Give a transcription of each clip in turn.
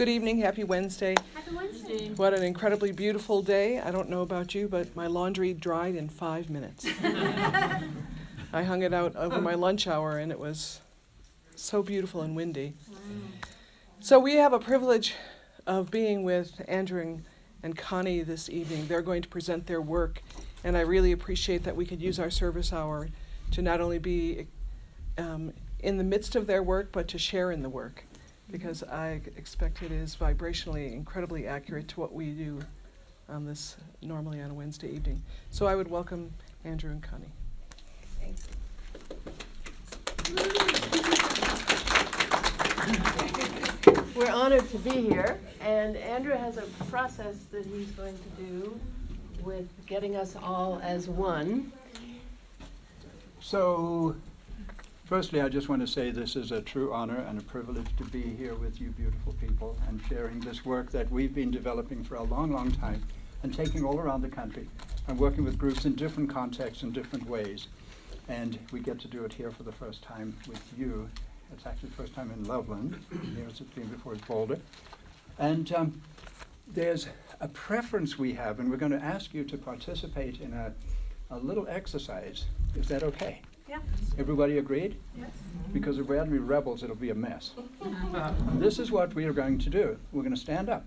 Good evening, happy Wednesday. Happy Wednesday. What an incredibly beautiful day. I don't know about you, but my laundry dried in 5 minutes. I hung it out over my lunch hour and it was so beautiful and windy. So we have a privilege of being with Andrew and Connie this evening. They're going to present their work, and I really appreciate that we could use our service hour to not only be in the midst of their work, but to share in the work, because I expect it is vibrationally incredibly accurate to what we do on this, normally on a Wednesday evening. So I would welcome Andrew and Connie. Thanks. We're honored to be here, and Andrew has a process that he's going to do with getting us all as one. So, firstly, I just want to say this is a true honor and a privilege to be here with you beautiful people and sharing this work that we've been developing for a long, long time and taking all around the country and working with groups in different contexts in different ways. And we get to do it here for the first time with you. It's actually the first time in Loveland. Here it's been before it's Boulder. And there's a preference we have, and we're going to ask you to participate in a little exercise. Is that okay? Yeah. Everybody agreed? Yes. Because if we're going to be rebels, it'll be a mess. This is what we are going to do. We're going to stand up.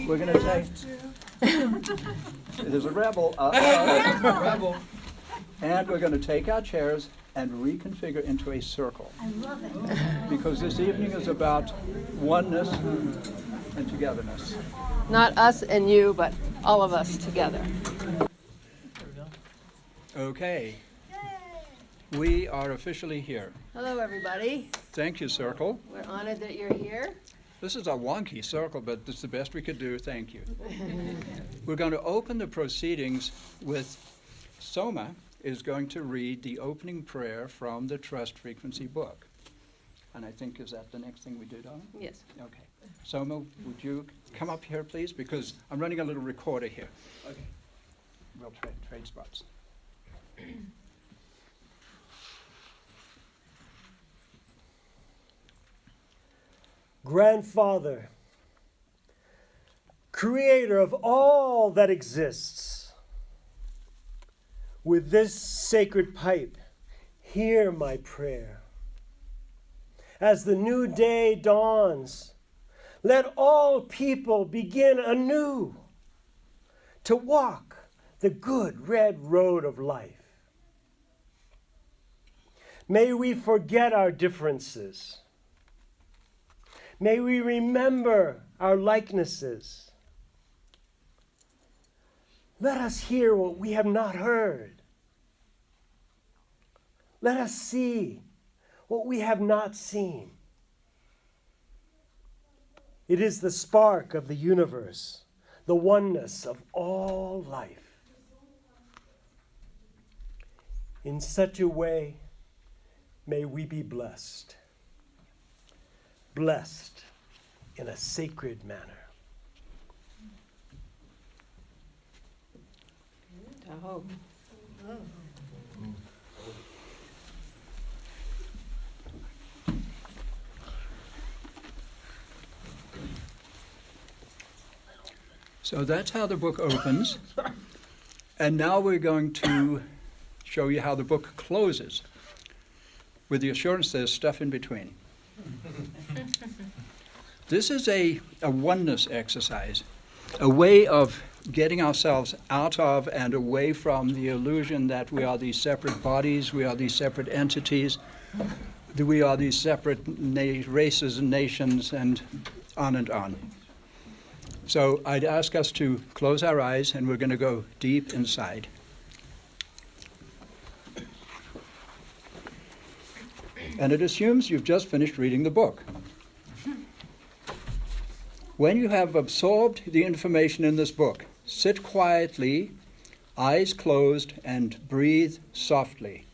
We're going to say, there's a rebel. Rebel. And we're going to take our chairs and reconfigure into a circle. I love it. Because this evening is about oneness and togetherness. Not us and you, but all of us together. Okay. We are officially here. Hello, everybody. Thank you, circle. We're honored that you're here. This is a wonky circle, but it's the best we could do. Thank you. We're going to open the proceedings with Soma is going to read the opening prayer from the Trust Frequency book. And I think, is that the next thing we do, Donna? Yes. Okay. Soma, would you come up here, please? Because I'm running a little recorder here. Okay. We'll trade spots. Grandfather, creator of all that exists, with this sacred pipe, hear my prayer. As the new day dawns, let all people begin anew to walk the good red road of life. May we forget our differences. May we remember our likenesses. Let us hear what we have not heard. Let us see what we have not seen. It is the spark of the universe, the oneness of all life. In such a way, may we be blessed. Blessed in a sacred manner. Oh. So that's how the book opens. And now we're going to show you how the book closes, with the assurance there's stuff in between. This is a oneness exercise, a way of getting ourselves out of and away from the illusion that we are these separate bodies, we are these separate entities, that we are these separate races and nations, and on and on. So I'd ask us to close our eyes, and we're going to go deep inside. And it assumes you've just finished reading the book. When you have absorbed the information in this book, sit quietly, eyes closed, and breathe softly.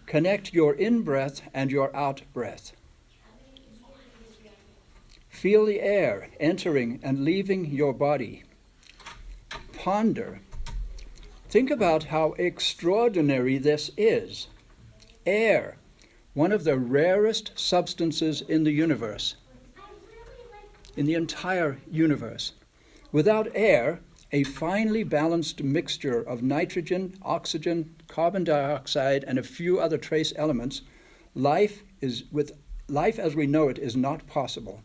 Connect your in-breath and your out-breath. Feel the air entering and leaving your body. Ponder. Think about how extraordinary this is. Air, one of the rarest substances in the universe, in the entire universe. Without air, a finely balanced mixture of nitrogen, oxygen, carbon dioxide, and a few other trace elements, life as we know it is not possible.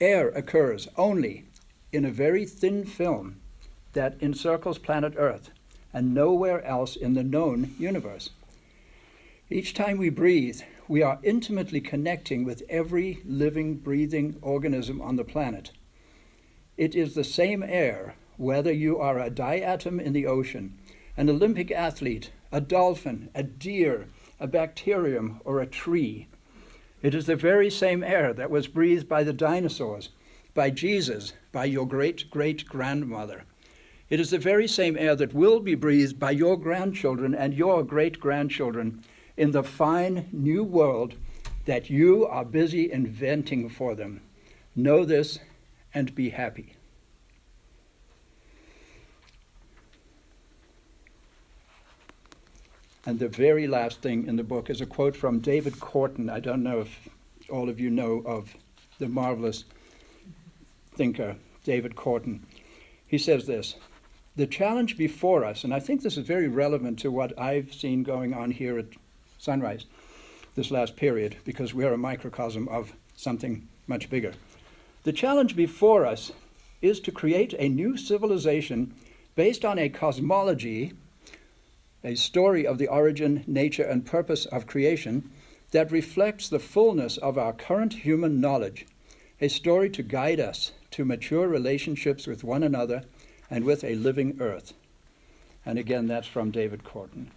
Air occurs only in a very thin film that encircles planet Earth and nowhere else in the known universe. Each time we breathe, we are intimately connecting with every living, breathing organism on the planet. It is the same air, whether you are a diatom in the ocean, an Olympic athlete, a dolphin, a deer, a bacterium, or a tree. It is the very same air that was breathed by the dinosaurs, by Jesus, by your great-great-grandmother. It is the very same air that will be breathed by your grandchildren and your great-grandchildren in the fine new world that you are busy inventing for them. Know this and be happy. And the very last thing in the book is a quote from David Corton. I don't know if all of you know of the marvelous thinker, David Corton. He says this: "The challenge before us," and I think this is very relevant to what I've seen going on here at Sunrise this last period, because we are a microcosm of something much bigger. "The challenge before us is to create a new civilization based on a cosmology, a story of the origin, nature, and purpose of creation that reflects the fullness of our current human knowledge, a story to guide us to mature relationships with one another and with a living earth." And again, that's from David Corton.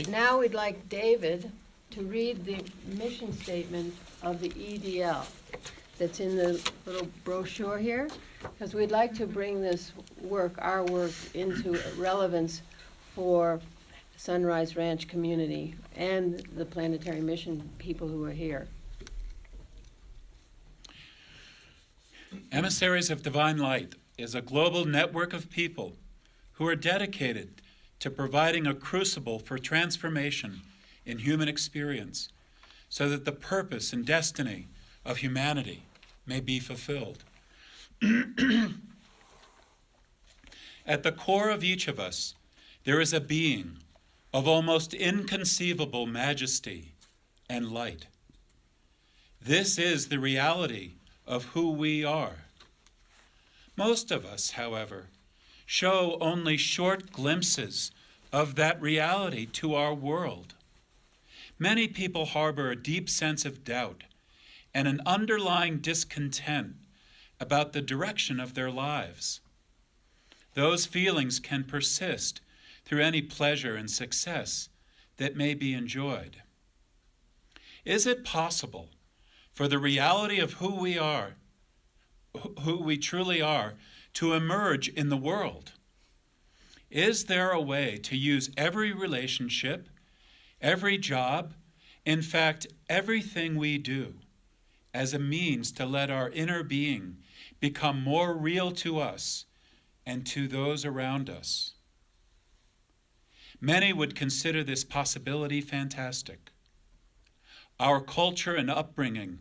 Now we'd like David to read the mission statement of the EDL that's in the little brochure here, because we'd like to bring this work, our work, into relevance for Sunrise Ranch community and the planetary mission people who are here. Emissaries of Divine Light is a global network of people who are dedicated to providing a crucible for transformation in human experience so that the purpose and destiny of humanity may be fulfilled. At the core of each of us, there is a being of almost inconceivable majesty and light. This is the reality of who we are. Most of us, however, show only short glimpses of that reality to our world. Many people harbor a deep sense of doubt and an underlying discontent about the direction of their lives. Those feelings can persist through any pleasure and success that may be enjoyed. Is it possible for the reality of who we are, who we truly are, to emerge in the world? Is there a way to use every relationship, every job, in fact, everything we do, as a means to let our inner being become more real to us and to those around us? Many would consider this possibility fantastic. Our culture and upbringing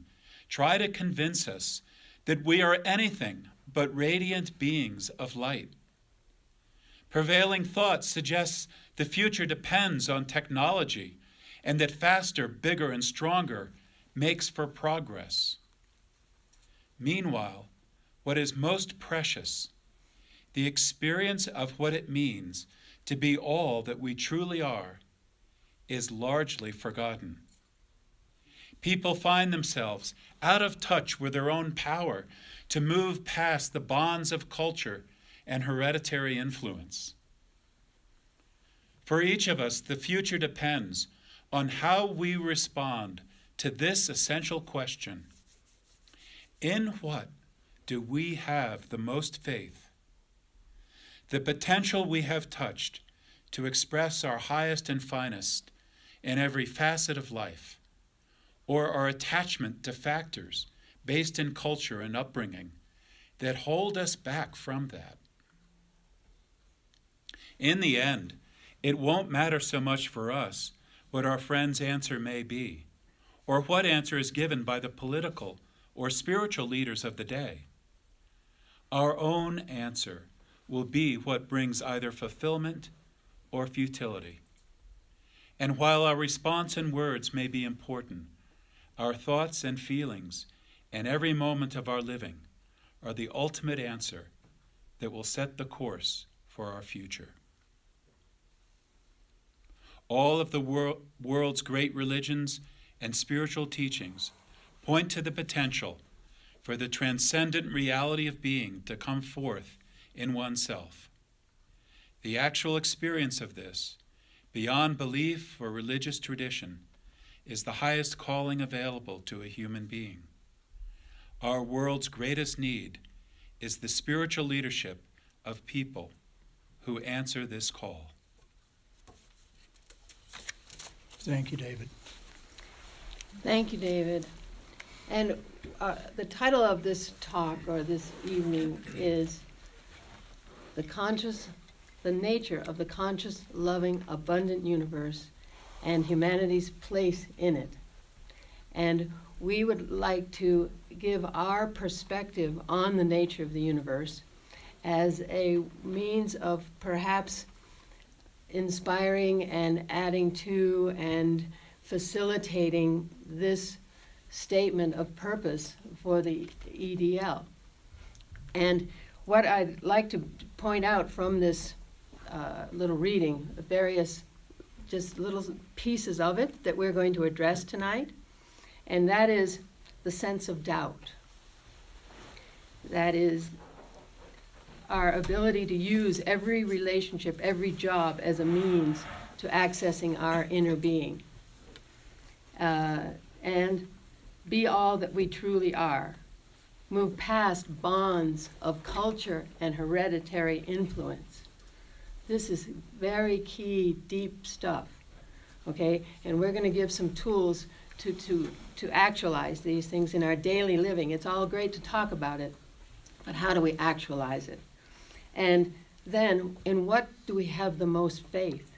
try to convince us that we are anything but radiant beings of light. Prevailing thought suggests the future depends on technology and that faster, bigger, and stronger makes for progress. Meanwhile, what is most precious, the experience of what it means to be all that we truly are, is largely forgotten. People find themselves out of touch with their own power to move past the bonds of culture and hereditary influence. For each of us, the future depends on how we respond to this essential question: in what do we have the most faith? The potential we have touched to express our highest and finest in every facet of life, or our attachment to factors based in culture and upbringing that hold us back from that. In the end, it won't matter so much for us what our friend's answer may be, or what answer is given by the political or spiritual leaders of the day. Our own answer will be what brings either fulfillment or futility. And while our response and words may be important, our thoughts and feelings and every moment of our living are the ultimate answer that will set the course for our future. All of the world's great religions and spiritual teachings point to the potential for the transcendent reality of being to come forth in oneself. The actual experience of this, beyond belief or religious tradition, is the highest calling available to a human being. Our world's greatest need is the spiritual leadership of people who answer this call. Thank you, David. Thank you, David. And the title of this talk, or this evening, is the nature of the conscious, loving, abundant universe and humanity's place in it. And we would like to give our perspective on the nature of the universe as a means of perhaps inspiring and adding to and facilitating this statement of purpose for the EDL. And what I'd like to point out from this little reading, the various just little pieces of it that we're going to address tonight, and that is the sense of doubt. That is our ability to use every relationship, every job as a means to accessing our inner being. And be all that we truly are. Move past bonds of culture and hereditary influence. This is very key, deep stuff, okay? And we're going to give some tools to actualize these things in our daily living. It's all great to talk about it, but how do we actualize it? And then, in what do we have the most faith?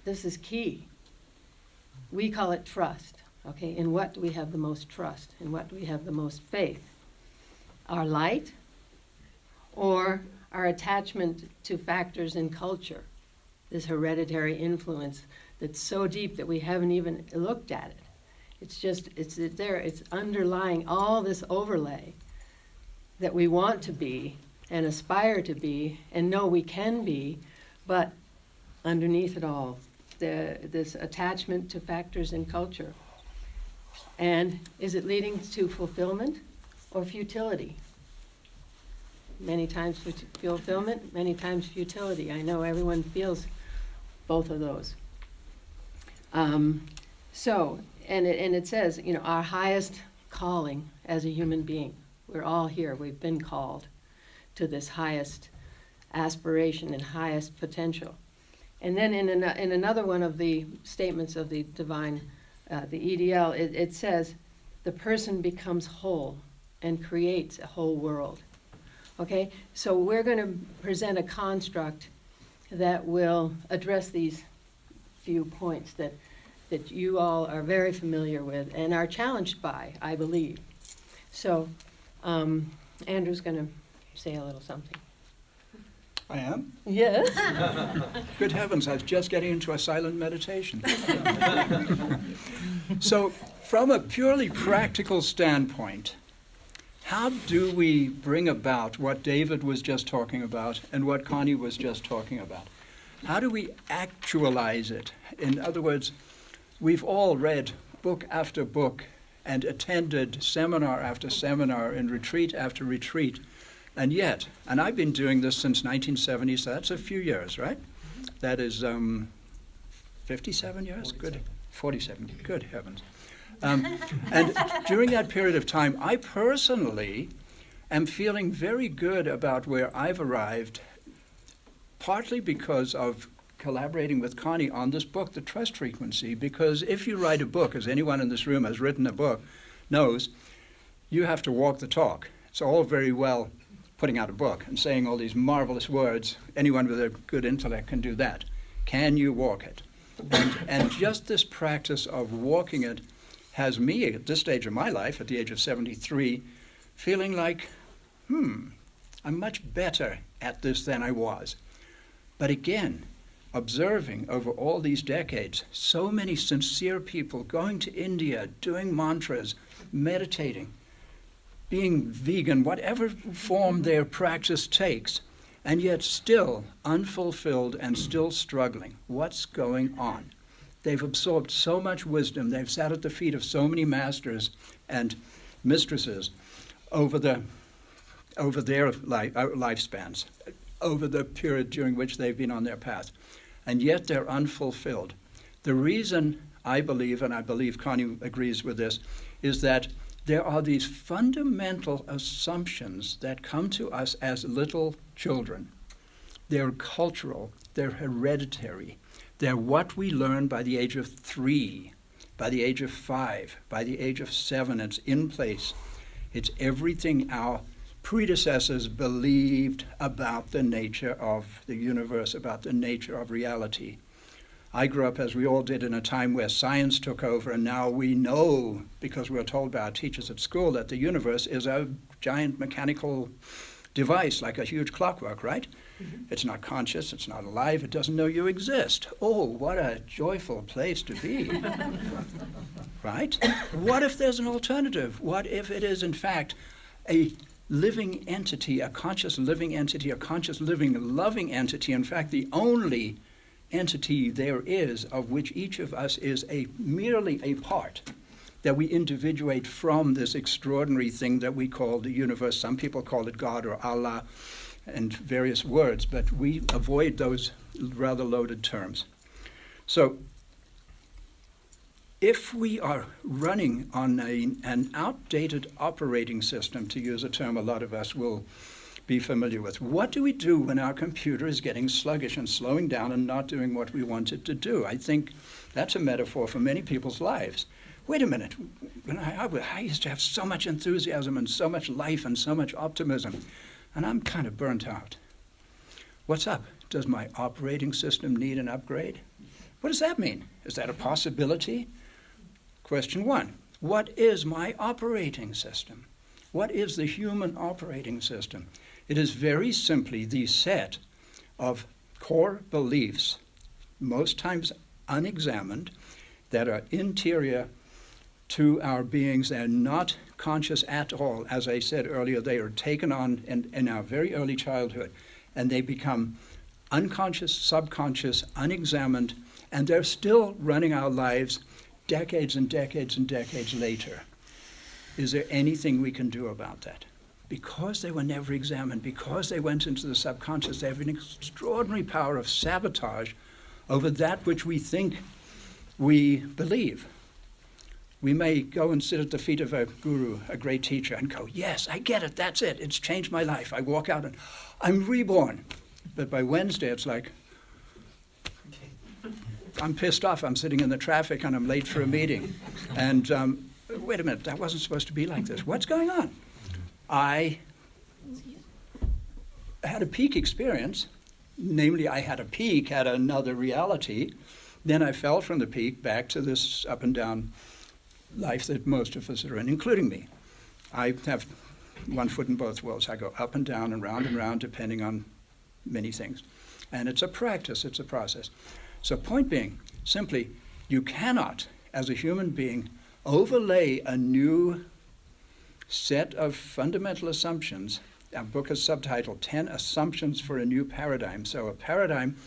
This is key. We call it trust, okay? In what do we have the most trust? In what do we have the most faith? Our light, or our attachment to factors in culture, this hereditary influence that's so deep that we haven't even looked at it. It's there, it's underlying all this overlay that we want to be and aspire to be and know we can be, but underneath it all, this attachment to factors in culture. And is it leading to fulfillment or futility? Many times fulfillment, many times futility. I know everyone feels both of those. And it says, you know, our highest calling as a human being. We're all here. We've been called to this highest aspiration and highest potential. And then in another one of the statements of the divine, the EDL, it says, the person becomes whole and creates a whole world. Okay, so we're going to present a construct that will address these few points that you all are very familiar with and are challenged by, I believe. So Andrew's going to say a little something. I am? Yes. Good heavens, I was just getting into a silent meditation. So, from a purely practical standpoint, how do we bring about what David was just talking about and what Connie was just talking about? How do we actualize it? In other words, we've all read book after book and attended seminar after seminar and retreat after retreat. And yet, and I've been doing this since 1970, so that's a few years, right? That is 57 years? 47. Good. 47. Good heavens. And during that period of time, I personally am feeling very good about where I've arrived, partly because of collaborating with Connie on this book, The Trust Frequency, because if you write a book, as anyone in this room has written a book knows, you have to walk the talk. It's all very well putting out a book and saying all these marvelous words. Anyone with a good intellect can do that. Can you walk it? And just this practice of walking it has me, at this stage of my life, at the age of 73, feeling like, I'm much better at this than I was. But again, observing over all these decades, so many sincere people going to India, doing mantras, meditating, being vegan, whatever form their practice takes, and yet still unfulfilled and still struggling. What's going on? They've absorbed so much wisdom. They've sat at the feet of so many masters and mistresses over their lifespans, over the period during which they've been on their path. And yet they're unfulfilled. The reason I believe, and I believe Connie agrees with this, is that there are these fundamental assumptions that come to us as little children. They're cultural, they're hereditary, they're what we learn by the age of 3, by the age of 5, by the age of 7. It's in place. It's everything our predecessors believed about the nature of the universe, about the nature of reality. I grew up, as we all did, in a time where science took over, and now we know, because we were told by our teachers at school, that the universe is a giant mechanical device, like a huge clockwork, right? Mm-hmm. It's not conscious, it's not alive, it doesn't know you exist. Oh, what a joyful place to be, right? What if there's an alternative? What if it is, in fact, a living entity, a conscious living entity, a conscious living loving entity, in fact, the only entity there is of which each of us is merely a part, that we individuate from this extraordinary thing that we call the universe. Some people call it God or Allah and various words, but we avoid those rather loaded terms. So if we are running on an outdated operating system, to use a term a lot of us will be familiar with, what do we do when our computer is getting sluggish and slowing down and not doing what we want it to do? I think that's a metaphor for many people's lives. Wait a minute, I used to have so much enthusiasm and so much life and so much optimism, and I'm kind of burnt out. What's up? Does my operating system need an upgrade? What does that mean? Is that a possibility? Question 1, what is my operating system? What is the human operating system? It is very simply the set of core beliefs, most times unexamined, that are interior to our beings. They're not conscious at all. As I said earlier, they are taken on in our very early childhood, and they become unconscious, subconscious, unexamined, and they're still running our lives decades and decades and decades later. Is there anything we can do about that? Because they were never examined, because they went into the subconscious, they have an extraordinary power of sabotage over that which we think we believe. We may go and sit at the feet of a guru, a great teacher, and go, yes, I get it, that's it, it's changed my life. I walk out and I'm reborn. But by Wednesday, it's like, I'm pissed off, I'm sitting in the traffic and I'm late for a meeting. And wait a minute, that wasn't supposed to be like this. What's going on? I had a peak experience, namely I had a peak at another reality. Then I fell from the peak back to this up and down life that most of us are in, including me. I have one foot in both worlds. I go up and down and round, depending on many things. And it's a practice, it's a process. So point being, simply, you cannot, as a human being, overlay a new set of fundamental assumptions. Our book is subtitled 10 Assumptions for a New Paradigm. So a paradigm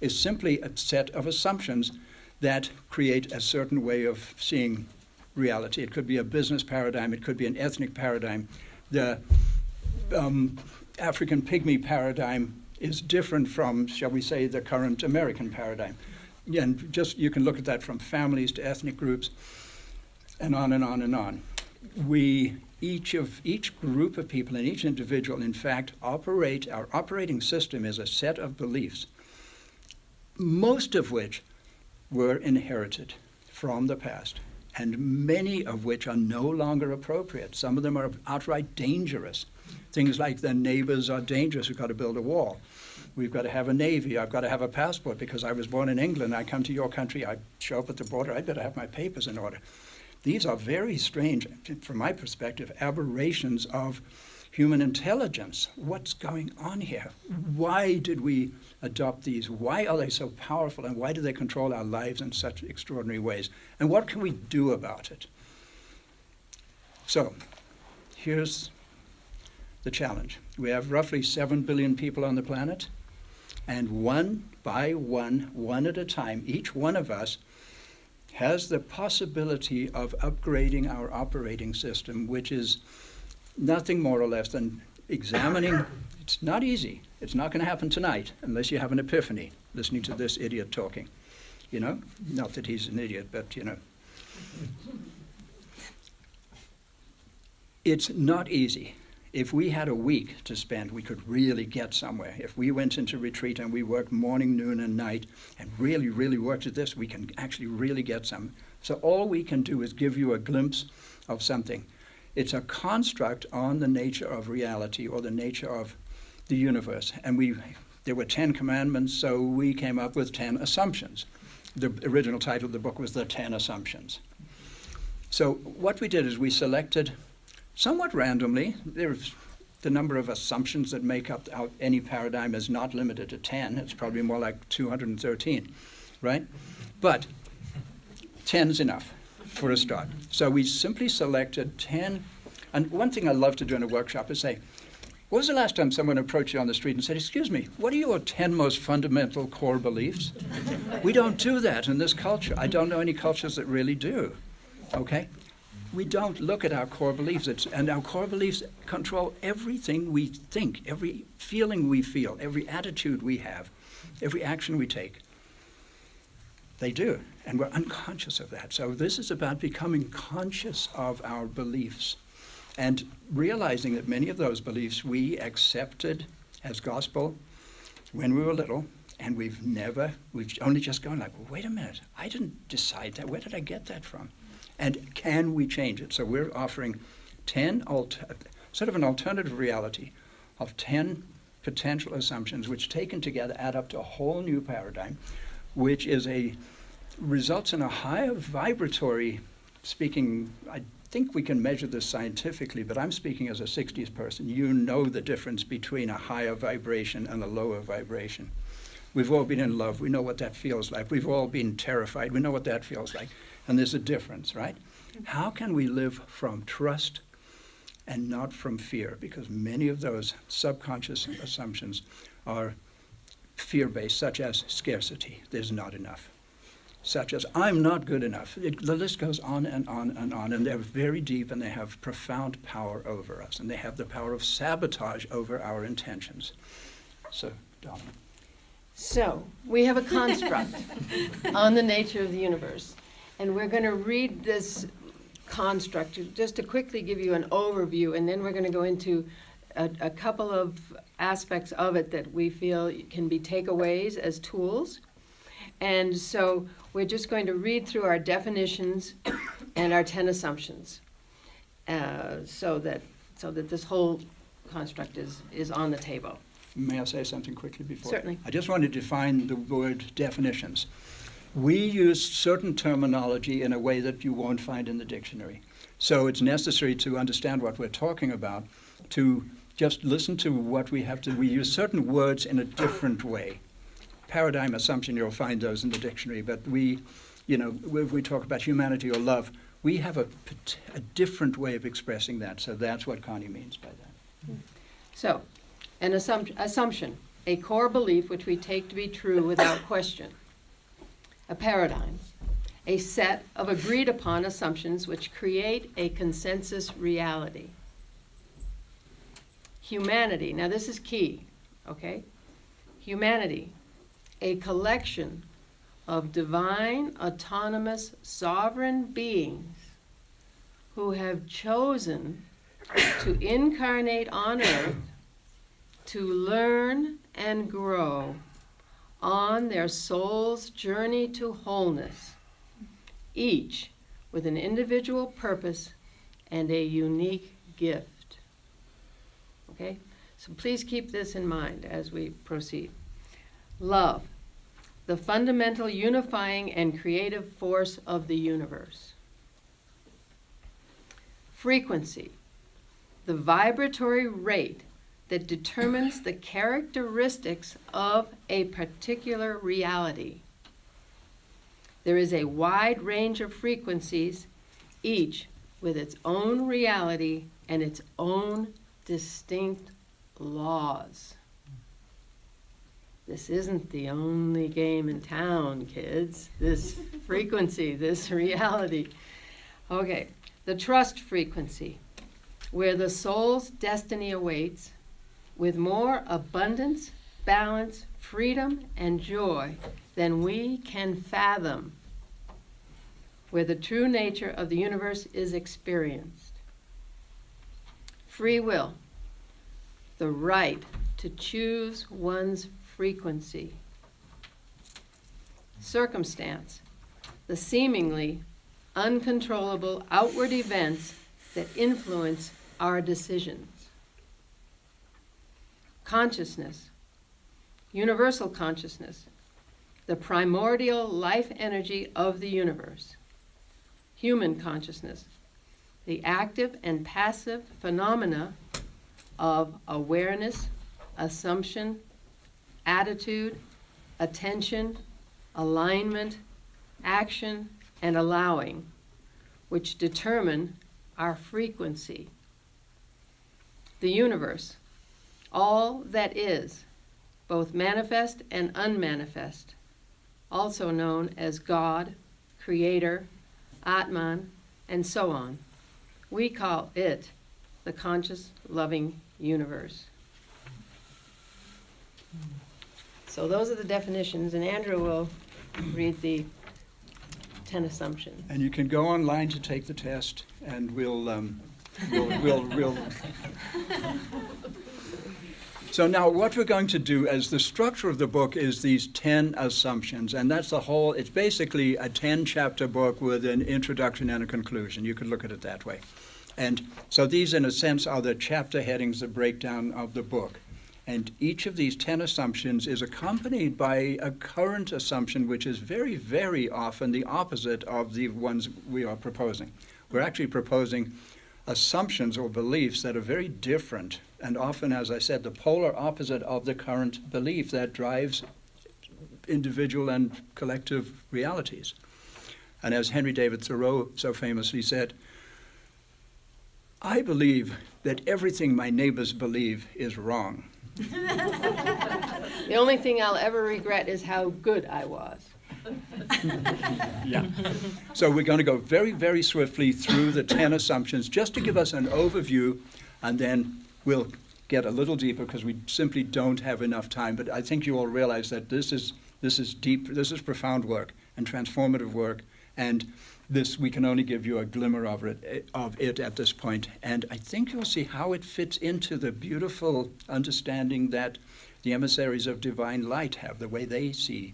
is simply a set of assumptions that create a certain way of seeing reality. It could be a business paradigm, it could be an ethnic paradigm. The African pygmy paradigm is different from, shall we say, the current American paradigm. And just you can look at that from families to ethnic groups, and on and on and on. Each group of people and each individual, in fact, our operating system is a set of beliefs. most of which were inherited from the past, and many of which are no longer appropriate. Some of them are outright dangerous. Things like the neighbors are dangerous, we've got to build a wall. We've got to have a navy, I've got to have a passport because I was born in England, I come to your country, I show up at the border, I better have my papers in order. These are very strange, from my perspective, aberrations of human intelligence. What's going on here? Why did we adopt these? Why are they so powerful, and why do they control our lives in such extraordinary ways? And what can we do about it? So, here's the challenge. We have roughly 7 billion people on the planet, and one by one at a time, each one of us has the possibility of upgrading our operating system, which is nothing more or less than examining. It's not easy. It's not going to happen tonight unless you have an epiphany listening to this idiot talking. You know? Not that he's an idiot, but you know. It's not easy. If we had a week to spend, we could really get somewhere. If we went into retreat and we worked morning, noon, and night and really, really worked at this, we can actually really get some. So all we can do is give you a glimpse of something. It's a construct on the nature of reality or the nature of the universe. And there were 10 commandments, so we came up with 10 assumptions. The original title of the book was The 10 Assumptions. So what we did is we selected, somewhat randomly, the number of assumptions that make up any paradigm is not limited to 10. It's probably more like 213, right? But 10 is enough for a start. So we simply selected 10. And one thing I love to do in a workshop is say, when was the last time someone approached you on the street and said, excuse me, what are your 10 most fundamental core beliefs? We don't do that in this culture. I don't know any cultures that really do, okay? We don't look at our core beliefs, and our core beliefs control everything we think, every feeling we feel, every attitude we have, every action we take. They do, and we're unconscious of that. So this is about becoming conscious of our beliefs and realizing that many of those beliefs we accepted as gospel when we were little, and we've only just gone like, well, wait a minute, I didn't decide that. Where did I get that from? And can we change it? So we're offering 10, sort of an alternative reality of 10 potential assumptions, which taken together add up to a whole new paradigm, which results in a higher vibratory, speaking, I think we can measure this scientifically, but I'm speaking as a 60s person. You know the difference between a higher vibration and a lower vibration. We've all been in love. We know what that feels like. We've all been terrified. We know what that feels like. And there's a difference, right? How can we live from trust and not from fear? Because many of those subconscious assumptions are fear-based, such as scarcity, there's not enough. Such as, I'm not good enough. The list goes on and on and on, and they're very deep, and they have profound power over us, and they have the power of sabotage over our intentions. So, Donna. So, we have a construct on the nature of the universe. And we're going to read this construct just to quickly give you an overview, and then we're going to go into a couple of aspects of it that we feel can be takeaways as tools. And so we're just going to read through our definitions and our 10 assumptions so that this whole construct is on the table. May I say something quickly before? Certainly. I just want to define the word definitions. We use certain terminology in a way that you won't find in the dictionary. So it's necessary to understand what we're talking about, to just listen to what we have to. We use certain words in a different way. Paradigm assumption, you'll find those in the dictionary, but when we talk about humanity or love, we have a different way of expressing that. So that's what Connie means by that. So, an assumption, a core belief which we take to be true without question. A paradigm, a set of agreed upon assumptions which create a consensus reality. Humanity, now this is key, okay? Humanity, a collection of divine, autonomous, sovereign beings who have chosen to incarnate on earth to learn and grow on their soul's journey to wholeness, each with an individual purpose and a unique gift. Okay? So please keep this in mind as we proceed. Love, the fundamental unifying and creative force of the universe. Frequency, the vibratory rate that determines the characteristics of a particular reality. There is a wide range of frequencies, each with its own reality and its own distinct laws. This isn't the only game in town, kids. This frequency, this reality. Okay, the trust frequency, where the soul's destiny awaits, with more abundance, balance, freedom, and joy than we can fathom, where the true nature of the universe is experienced. Free will, the right to choose one's frequency. Circumstance, the seemingly uncontrollable outward events that influence our decisions. Consciousness, universal consciousness, the primordial life energy of the universe. Human consciousness, the active and passive phenomena of awareness, assumption, attitude, attention, alignment, action, and allowing, which determine our frequency. The universe, all that is, both manifest and unmanifest, also known as God, Creator, Atman, and so on. We call it the conscious, loving universe. So those are the definitions, and Andrew will read the 10 assumptions. And you can go online to take the test, and we'll So now what we're going to do as the structure of the book is these 10 assumptions, and that's the whole, it's basically a 10-chapter book with an introduction and a conclusion. You could look at it that way. And so these, in a sense, are the chapter headings, the breakdown of the book. And each of these 10 assumptions is accompanied by a current assumption, which is very, very often the opposite of the ones we are proposing. We're actually proposing assumptions or beliefs that are very different, and often, as I said, the polar opposite of the current belief that drives individual and collective realities. And as Henry David Thoreau so famously said, I believe that everything my neighbors believe is wrong. The only thing I'll ever regret is how good I was. Yeah. So we're going to go very, very swiftly through the 10 assumptions just to give us an overview, and then we'll get a little deeper because we simply don't have enough time. But I think you all realize that this is deep, this is profound work and transformative work, and this we can only give you a glimmer of it at this point. And I think you'll see how it fits into the beautiful understanding that the emissaries of divine light have, the way they see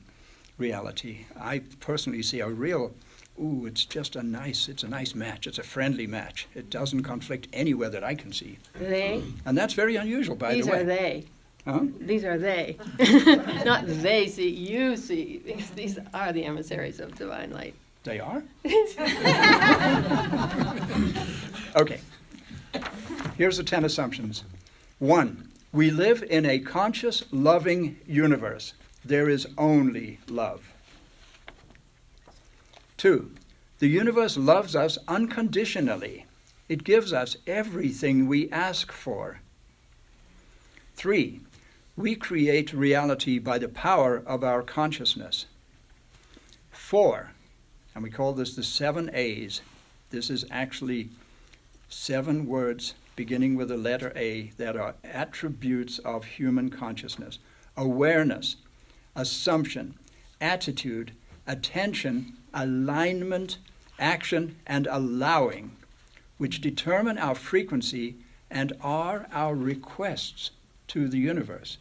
reality. I personally see a real, it's a nice match. It's a friendly match. It doesn't conflict anywhere that I can see. They? And that's very unusual, by the way. These are they. Huh? These are they. Not they see, you see. These are the emissaries of divine light. They are? Okay. Here's the 10 assumptions. 1, we live in a conscious, loving universe. There is only love. 2, the universe loves us unconditionally. It gives us everything we ask for. 3, we create reality by the power of our consciousness. 4, and we call this the 7 A's. This is actually 7 words beginning with the letter A that are attributes of human consciousness. Awareness, assumption, attitude, attention, alignment, action, and allowing, which determine our frequency and are our requests to the universe.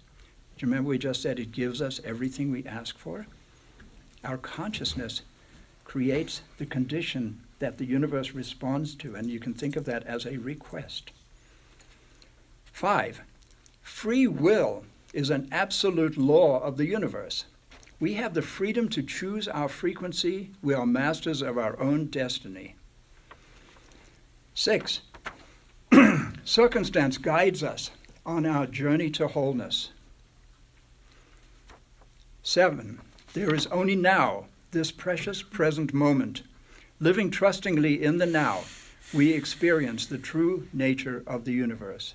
Do you remember we just said it gives us everything we ask for? Our consciousness creates the condition that the universe responds to, and you can think of that as a request. 5, free will is an absolute law of the universe. We have the freedom to choose our frequency. We are masters of our own destiny. 6, circumstance guides us on our journey to wholeness. 7, there is only now, this precious present moment. Living trustingly in the now, we experience the true nature of the universe.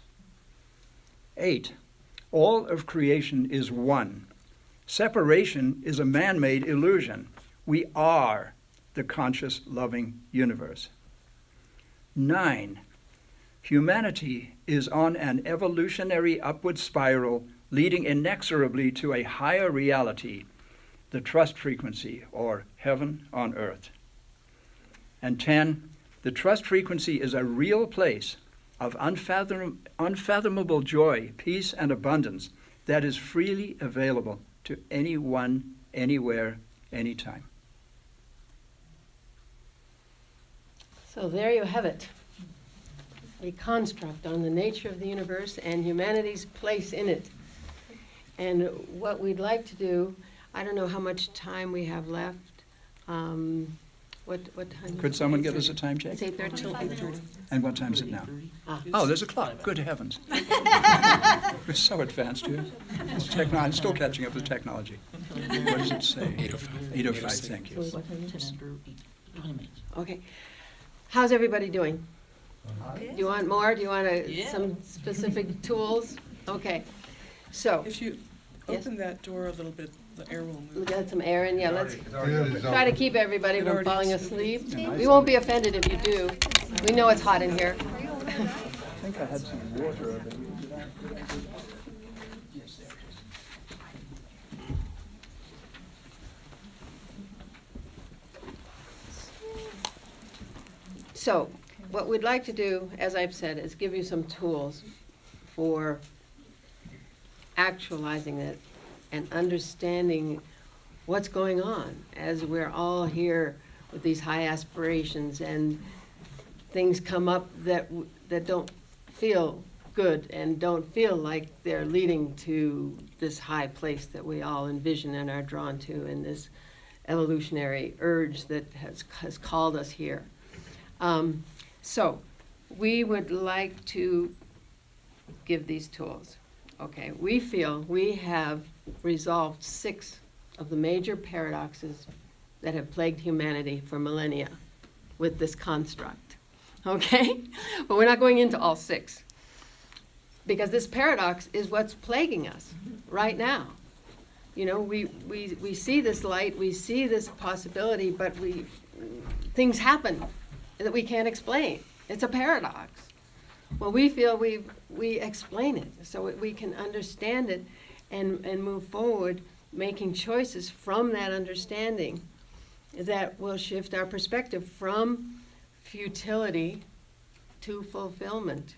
8, all of creation is one. Separation is a man-made illusion. We are the conscious, loving universe. 9, humanity is on an evolutionary upward spiral leading inexorably to a higher reality, the trust frequency, or heaven on earth. And 10, the trust frequency is a real place of unfathomable joy, peace, and abundance that is freely available to anyone, anywhere, anytime. So there you have it. A construct on the nature of the universe and humanity's place in it. And what we'd like to do, I don't know how much time we have left. What time? Could someone give us a time check? It's 8:30. And what time is it now? Oh, there's a clock. Good heavens. We're so advanced here. I'm still catching up with technology. What does it say? 8:05. 8:05, thank you. Okay. How's everybody doing? Do you want more? Do you want some specific tools? Okay. So, If you Yes. open that door a little bit, the air will we move. got some air in. Yeah, let's try to keep everybody It from already falling is. asleep. Yeah, We won't be offended if you do. We know it's hot in here. I think I had some water over here. So, what we'd like to do, as I've said, is give you some tools for actualizing it and understanding what's going on as we're all here with these high aspirations and things come up that don't feel good and don't feel like they're leading to this high place that we all envision and are drawn to, and this evolutionary urge that has called us here. So we would like to give these tools. Okay, we feel we have resolved 6 of the major paradoxes that have plagued humanity for millennia with this construct. Okay? But we're not going into all 6. Because this paradox is what's plaguing us right now. You know, we see this light, we see this possibility, but things happen that we can't explain. It's a paradox. Well, we feel we explain it so we can understand it and move forward, making choices from that understanding that will shift our perspective from futility to fulfillment,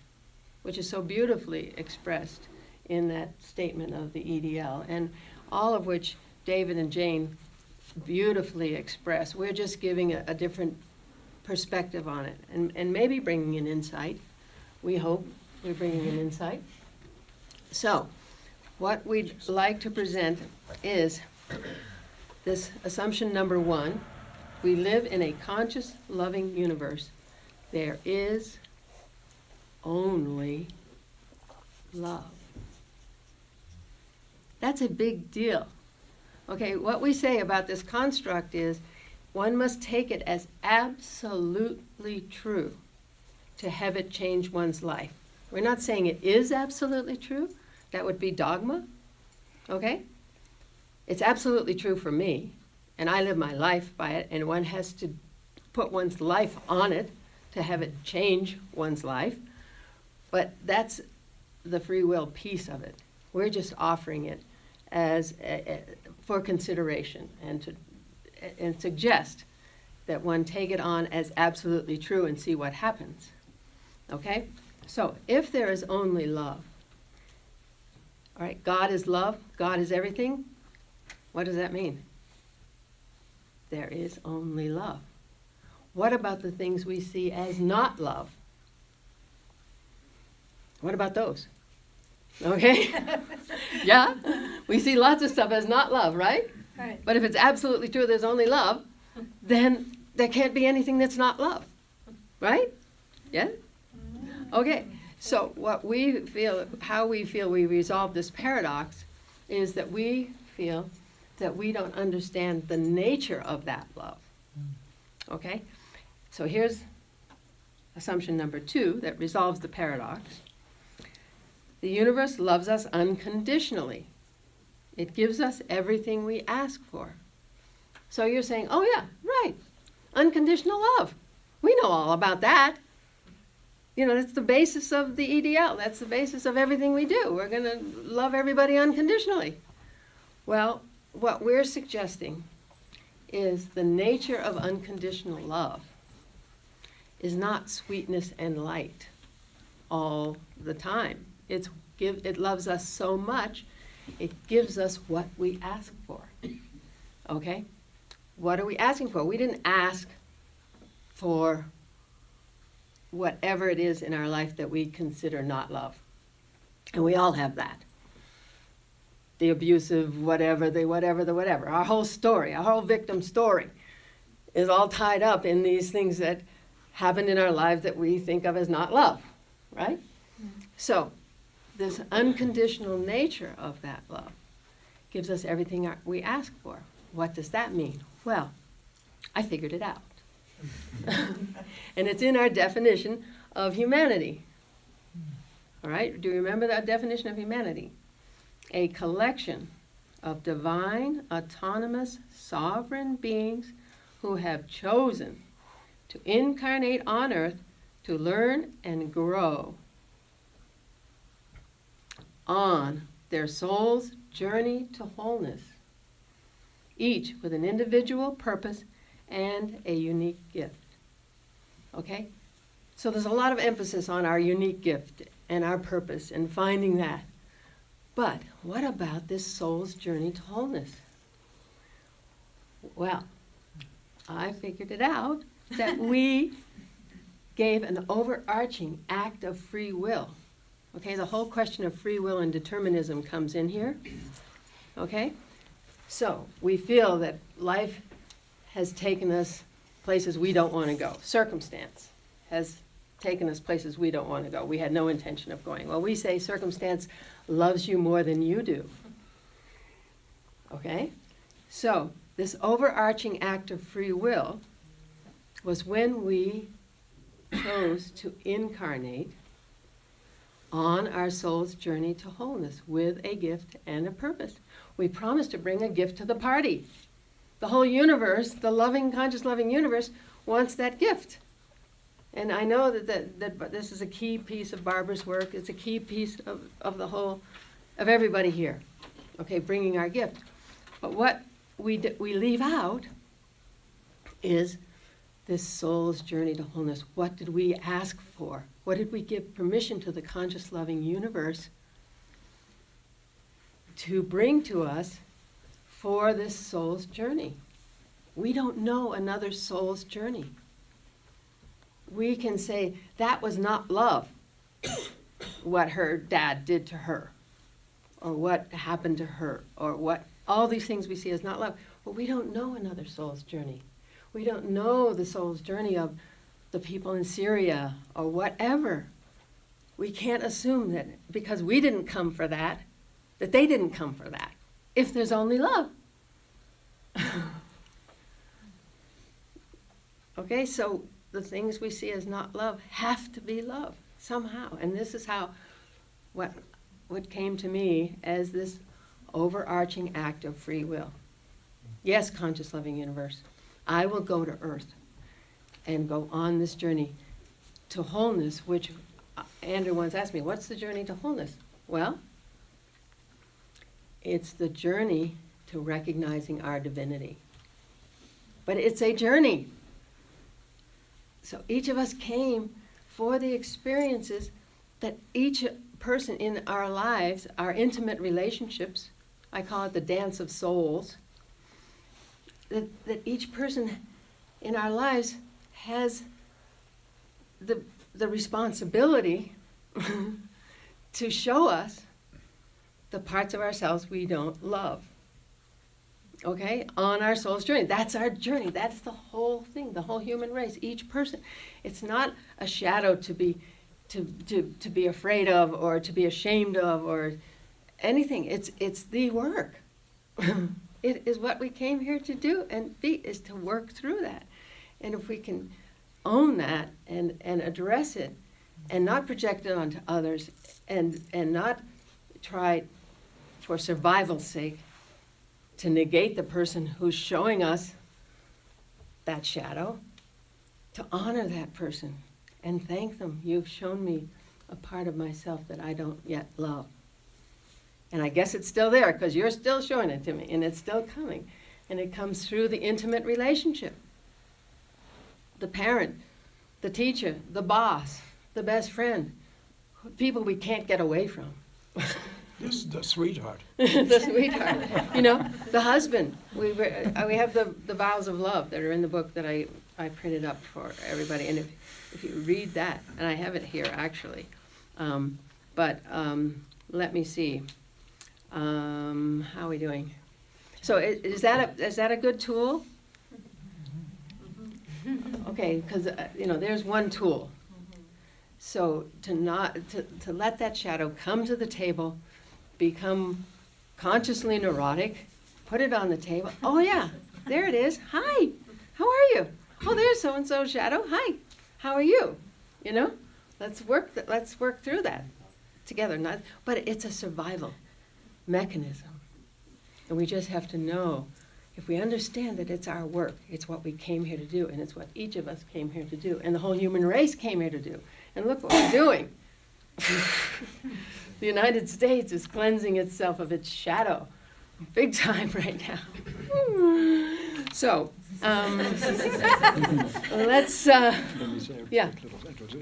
which is so beautifully expressed in that statement of the EDL, and all of which David and Jane beautifully express. We're just giving a different perspective on it, and maybe bringing an insight. We hope we're bringing an insight. So, what we'd like to present is this assumption number 1. We live in a conscious, loving universe. There is only love. That's a big deal. Okay, what we say about this construct is one must take it as absolutely true to have it change one's life. We're not saying it is absolutely true. That would be dogma. Okay? It's absolutely true for me, and I live my life by it, and one has to put one's life on it to have it change one's life. But that's the free will piece of it. We're just offering it as for consideration and suggest that one take it on as absolutely true and see what happens. Okay? So if there is only love, All right, God is love. God is everything. What does that mean? There is only love. What about the things we see as not love? What about those? Okay? Yeah? We see lots of stuff as not love, right? Right. But if it's absolutely true there's only love, then there can't be anything that's not love. Right? Yeah? Okay. So what we feel, how we feel we resolve this paradox is that we feel that we don't understand the nature of that love. Okay? So here's assumption number 2 that resolves the paradox. The universe loves us unconditionally. It gives us everything we ask for. So you're saying, oh yeah, right, unconditional love. We know all about that. You know, that's the basis of the EDL. That's the basis of everything we do. We're going to love everybody unconditionally. Well, what we're suggesting is the nature of unconditional love is not sweetness and light all the time. It loves us so much, it gives us what we ask for. Okay? What are we asking for? We didn't ask for whatever it is in our life that we consider not love. And we all have that. The abusive, whatever. Our whole story, our whole victim story is all tied up in these things that happened in our lives that we think of as not love, right? So, this unconditional nature of that love gives us everything we ask for. What does that mean? Well, I figured it out. And it's in our definition of humanity. All right, do you remember that definition of humanity? A collection of divine, autonomous, sovereign beings who have chosen to incarnate on earth to learn and grow on their soul's journey to wholeness, each with an individual purpose and a unique gift. Okay? So there's a lot of emphasis on our unique gift and our purpose and finding that. But what about this soul's journey to wholeness? Well, I figured it out that we gave an overarching act of free will. Okay, the whole question of free will and determinism comes in here. Okay? So we feel that life has taken us places we don't want to go. Circumstance has taken us places we don't want to go. We had no intention of going. Well, we say circumstance loves you more than you do. Okay? So this overarching act of free will was when we chose to incarnate on our soul's journey to wholeness with a gift and a purpose. We promised to bring a gift to the party. The whole universe, the loving, conscious, loving universe, wants that gift. And I know that this is a key piece of Barbara's work. It's a key piece of the whole, of everybody here. Okay, bringing our gift. But what we leave out is this soul's journey to wholeness. What did we ask for? What did we give permission to the conscious, loving universe to bring to us for this soul's journey? We don't know another soul's journey. We can say, that was not love, what her dad did to her, or what happened to her, or what, all these things we see as not love. But we don't know another soul's journey. We don't know the soul's journey of the people in Syria, or whatever. We can't assume that because we didn't come for that they didn't come for that, if there's only love. Okay, so the things we see as not love have to be love somehow. And this is how, what came to me as this overarching act of free will. Yes, conscious loving universe, I will go to earth and go on this journey to wholeness, which Andrew once asked me, what's the journey to wholeness? Well, it's the journey to recognizing our divinity. But it's a journey. So each of us came for the experiences that each person in our lives, our intimate relationships, I call it the dance of souls, that each person in our lives has the responsibility to show us the parts of ourselves we don't love. Okay? On our soul's journey. That's our journey. That's the whole thing, the whole human race, each person. It's not a shadow to be afraid of or to be ashamed of or anything. It's the work. It is what we came here to do, and is to work through that. And if we can own that and address it and not project it onto others and not try for survival's sake to negate the person who's showing us that shadow, to honor that person and thank them. You've shown me a part of myself that I don't yet love. And I guess it's still there because you're still showing it to me, and it's still coming. And it comes through the intimate relationship. The parent, the teacher, the boss, the best friend, people we can't get away from. The sweetheart. The sweetheart. You know, the husband. We have the vows of love that are in the book that I printed up for everybody. And if you read that, and I have it here actually, but let me see. How are we doing? So is that a good tool? Okay, because there's one tool. So to let that shadow come to the table, become consciously neurotic, put it on the table. Oh yeah, there it is. Hi, how are you? Oh, there's so and so shadow. Hi, how are you? Let's work through that together. But it's a survival mechanism, and we just have to know. If we understand that it's our work, it's what we came here to do, and it's what each of us came here to do, and the whole human race came here to do. And look what we're doing. The United States is cleansing itself of its shadow, big time right now. So, let's, yeah.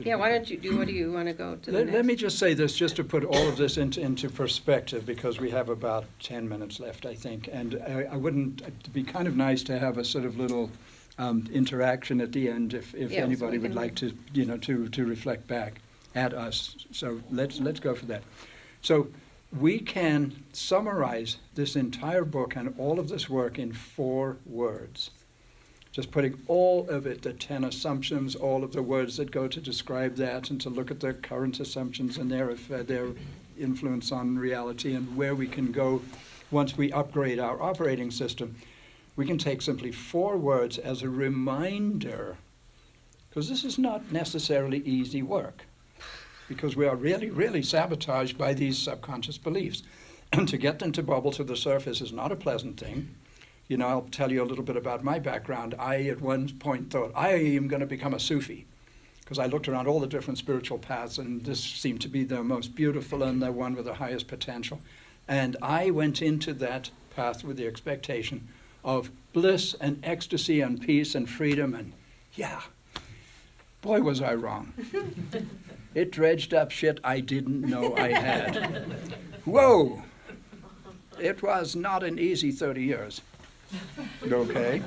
Yeah, why don't what do you want to go to the next? Let me just say this, just to put all of this into perspective, because we have about 10 minutes left, I think. And I wouldn't, it'd be kind of nice to have a sort of little interaction at the end if anybody would like to, to reflect back at us. So let's go for that. So we can summarize this entire book and all of this work in 4 words. Just putting all of it, the 10 assumptions, all of the words that go to describe that, and to look at the current assumptions and their influence on reality and where we can go once we upgrade our operating system. We can take simply 4 words as a reminder, because this is not necessarily easy work, because we are really, really sabotaged by these subconscious beliefs. And to get them to bubble to the surface is not a pleasant thing. I'll tell you a little bit about my background. I, at one point, thought, I am going to become a Sufi, because I looked around all the different spiritual paths, and this seemed to be the most beautiful and the one with the highest potential. And I went into that path with the expectation of bliss and ecstasy and peace and freedom, and boy was I wrong. It dredged up shit I didn't know I had. Whoa! It was not an easy 30 years. Okay?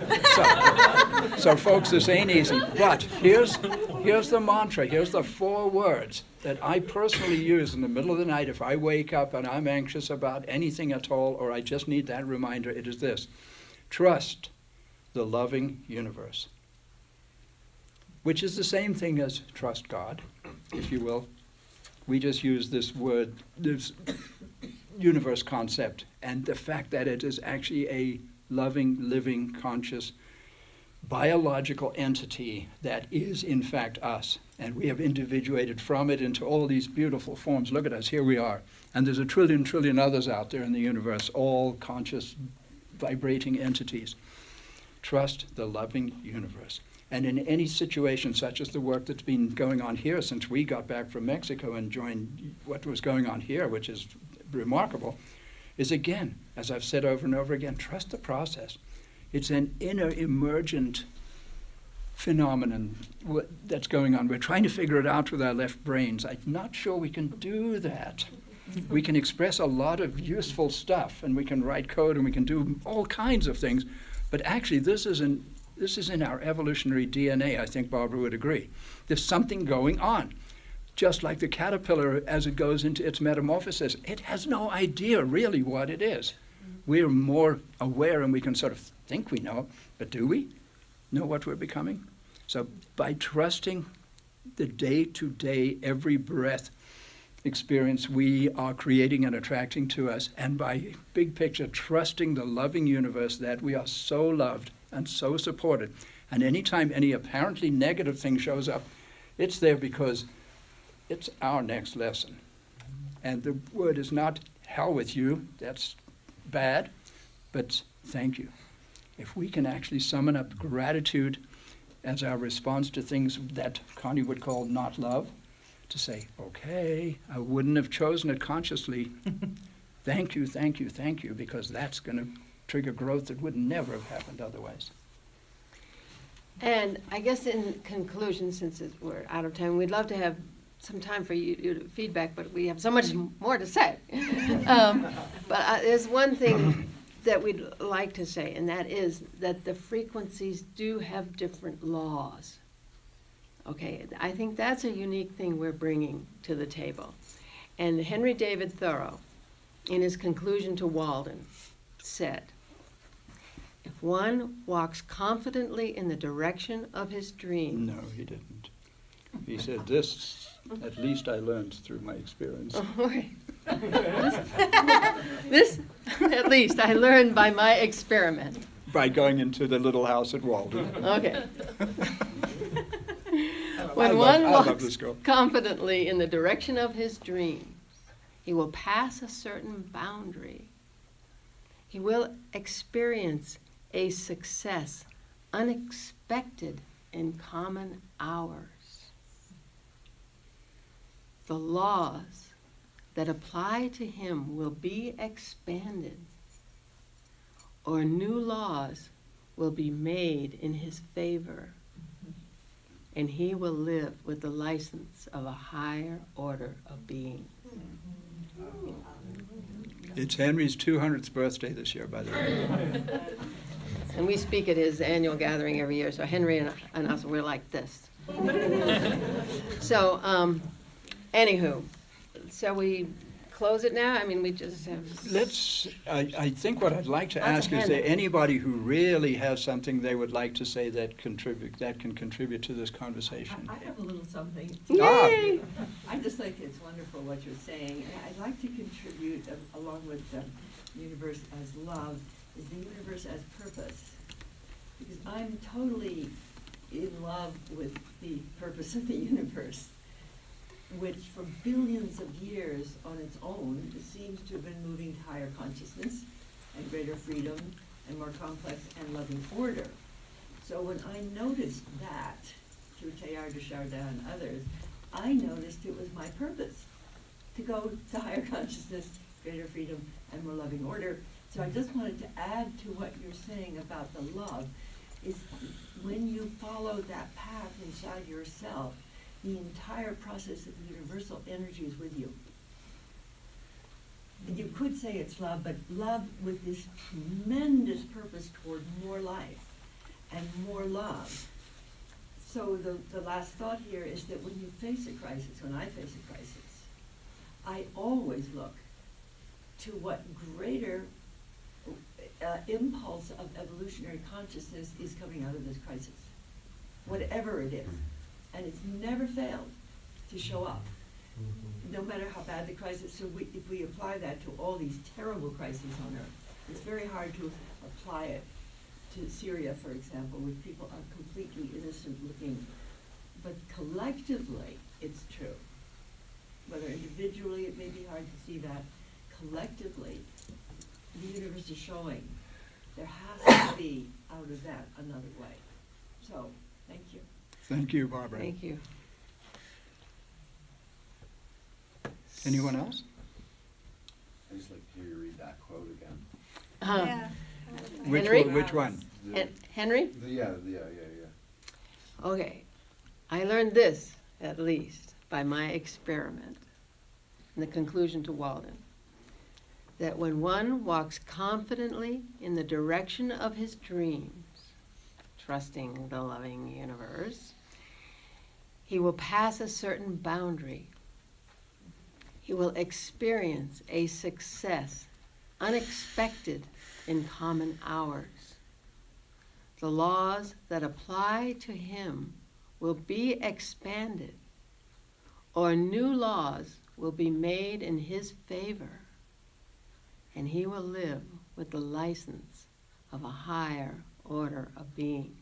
So folks, this ain't easy. But here's the mantra. Here's the 4 words that I personally use in the middle of the night if I wake up and I'm anxious about anything at all, or I just need that reminder. It is this: trust the loving universe, which is the same thing as trust God, if you will. We just use this word, this universe concept, and the fact that it is actually a loving, living, conscious, biological entity that is in fact us. And we have individuated from it into all these beautiful forms. Look at us, here we are. And there's a trillion others out there in the universe, all conscious, vibrating entities. Trust the loving universe. And in any situation such as the work that's been going on here since we got back from Mexico and joined what was going on here, which is remarkable, is again, as I've said over and over again, trust the process. It's an inner emergent phenomenon that's going on. We're trying to figure it out with our left brains. I'm not sure we can do that. We can express a lot of useful stuff, and we can write code, and we can do all kinds of things, but actually this is in our evolutionary DNA. I think Barbara would agree. There's something going on. Just like the caterpillar, as it goes into its metamorphosis, it has no idea really what it is. We're more aware, and we can sort of think we know, but do we know what we're becoming? So by trusting the day-to-day, every breath experience we are creating and attracting to us, and by big picture, trusting the loving universe that we are so loved and so supported. And anytime any apparently negative thing shows up, it's there because it's our next lesson. And the word is not hell with you, that's bad, but thank you. If we can actually summon up gratitude as our response to things that Connie would call not love, to say, okay, I wouldn't have chosen it consciously. Thank you, thank you, thank you, because that's going to trigger growth that would never have happened otherwise. And I guess in conclusion, since we're out of time, we'd love to have some time for you to feedback, but we have so much more to say. But there's one thing that we'd like to say, and that is that the frequencies do have different laws. Okay, I think that's a unique thing we're bringing to the table. And Henry David Thoreau, in his conclusion to Walden, said, if one walks confidently in the direction of his dream. No, he didn't. He said, this, at least I learned through my experience. Okay. This, at least, I learned by my experiment. By going into the little house at Walden. Okay. I When one love walks this girl. confidently in the direction of his dreams, he will pass a certain boundary. He will experience a success unexpected in common hours. The laws that apply to him will be expanded, or new laws will be made in his favor, and he will live with the license of a higher order of being. It's Henry's 200th birthday this year, by the way. And we speak at his annual gathering every year, so Henry and us, we're like this. So, anywho, shall we close it now? I mean, we just have... I think what I'd like to Lots of ask, is there hands. anybody who really has something they would like to say that can contribute to this conversation? I have a little something. Yay! I just think it's wonderful what you're saying. And I'd like to contribute, along with the universe as love, is the universe as purpose. Because I'm totally in love with the purpose of the universe, which for billions of years on its own seems to have been moving to higher consciousness and greater freedom and more complex and loving order. So when I noticed that through Teilhard de Chardin and others, I noticed it was my purpose to go to higher consciousness, greater freedom, and more loving order. So I just wanted to add to what you're saying about the love, is when you follow that path inside yourself, the entire process of universal energy is with you. And you could say it's love, but love with this tremendous purpose toward more life and more love. So the last thought here is that when you face a crisis, when I face a crisis, I always look to what greater impulse of evolutionary consciousness is coming out of this crisis, whatever it is. And it's never failed to show up, no matter how bad the crisis. So if we apply that to all these terrible crises on Earth, it's very hard to apply it to Syria, for example, where people are completely innocent looking. But collectively, it's true. Whether individually, it may be hard to see that. Collectively, the universe is showing there has to be, out of that, another way. So, thank you. Thank you, Barbara. Thank you. Anyone else? I'd just like to hear you read that quote again. Uh-huh. Which Henry? one? Which one? Henry? Yeah. Okay, I learned this, at least, by my experiment, in the conclusion to Walden, that when one walks confidently in the direction of his dreams, trusting the loving universe, he will pass a certain boundary. He will experience a success unexpected in common hours. The laws that apply to him will be expanded, or new laws will be made in his favor, and he will live with the license of a higher order of being.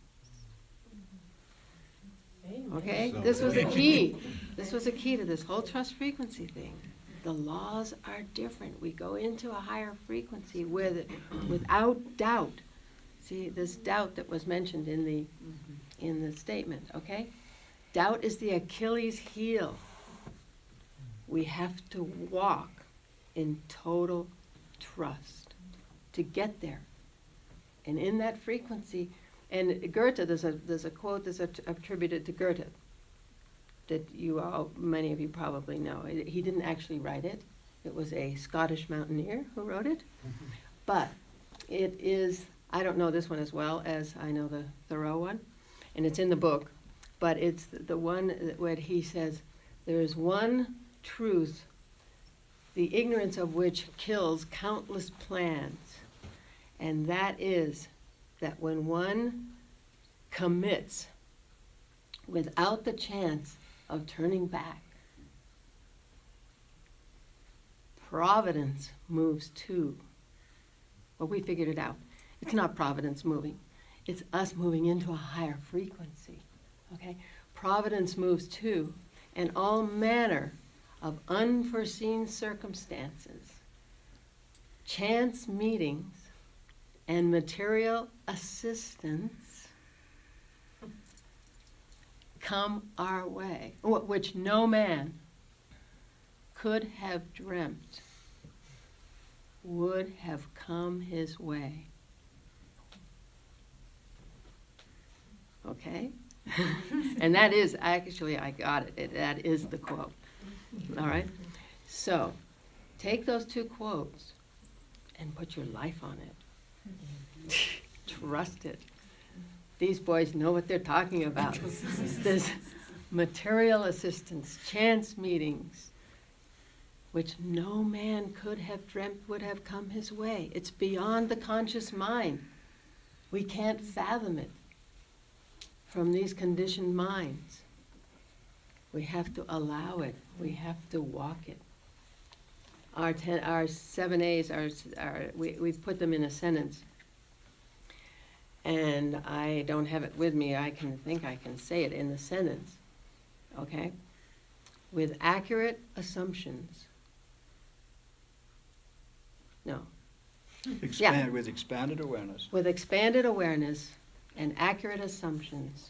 Okay? So- This was a key. This was a key to this whole trust frequency thing. The laws are different. We go into a higher frequency without doubt. See, this doubt that was mentioned in the statement, okay? Doubt is the Achilles heel. We have to walk in total trust to get there. And in that frequency, and Goethe, there's a quote that's attributed to Goethe that many of you probably know. He didn't actually write it. It was a Scottish mountaineer who wrote it. But it is, I don't know this one as well as I know the Thoreau one, and it's in the book, but it's the one where he says, there is one truth, the ignorance of which kills countless plans, and that is that when one commits without the chance of turning back, providence moves too. Well, we figured it out. It's not providence moving. It's us moving into a higher frequency, okay? Providence moves too, and all manner of unforeseen circumstances, chance meetings, and material assistance come our way, which no man could have dreamt would have come his way. Okay? And that is, actually, I got it. That is the quote. All right? So, take those two quotes and put your life on it. Trust it. These boys know what they're talking about. This material assistance, chance meetings, which no man could have dreamt would have come his way. It's beyond the conscious mind. We can't fathom it from these conditioned minds. We have to allow it. We have to walk it. Our 7 A's we put them in a sentence. And I don't have it with me. I think I can say it in the sentence. Okay? With accurate assumptions. No. With expanded awareness. With expanded awareness and accurate assumptions,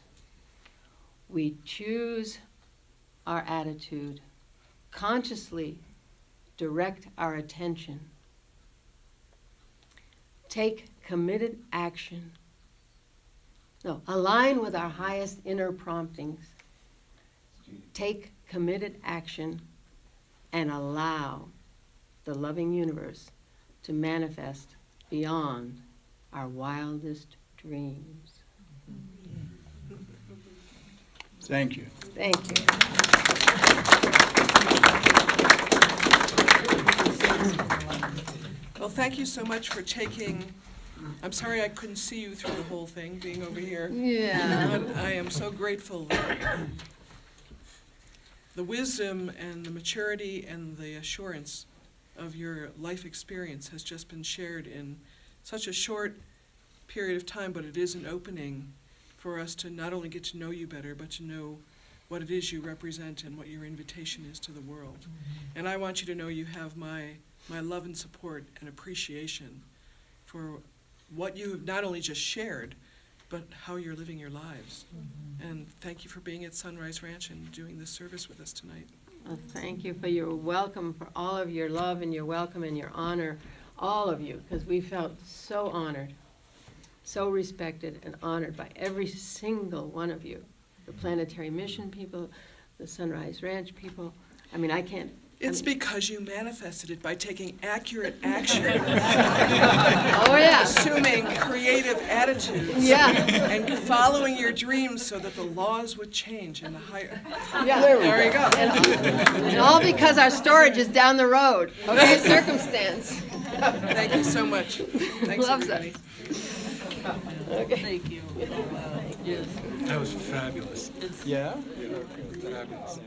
we choose our attitude, consciously direct our attention, take committed action, align with our highest inner promptings, take committed action, and allow the loving universe to manifest beyond our wildest dreams. Thank you. Thank you. Well, thank you so much for taking, I'm sorry I couldn't see you through the whole thing, being over here. Yeah. But I am so grateful that the wisdom and the maturity and the assurance of your life experience has just been shared in such a short period of time, but it is an opening for us to not only get to know you better, but to know what it is you represent and what your invitation is to the world. Mm-hmm. And I want you to know you have my love and support and appreciation for what you have not only just shared, but how you're living your lives. Mm-hmm. And thank you for being at Sunrise Ranch and doing this service with us tonight. Well, thank you for your welcome, for all of your love and your welcome and your honor, all of you, because we felt so honored, so respected and honored by every single one of you. the Planetary Mission people, the Sunrise Ranch people. I mean, I can't. It's because you manifested it by taking accurate action, Oh, yeah. assuming creative attitudes, Yeah. and following your dreams so that the laws would change in the higher. Yeah. There you go. And all because our storage is down the road. Okay, circumstance. Thank you so much. Thanks, Loves everybody. Okay. Thank you. Yes. That was fabulous. Yeah? Fabulous.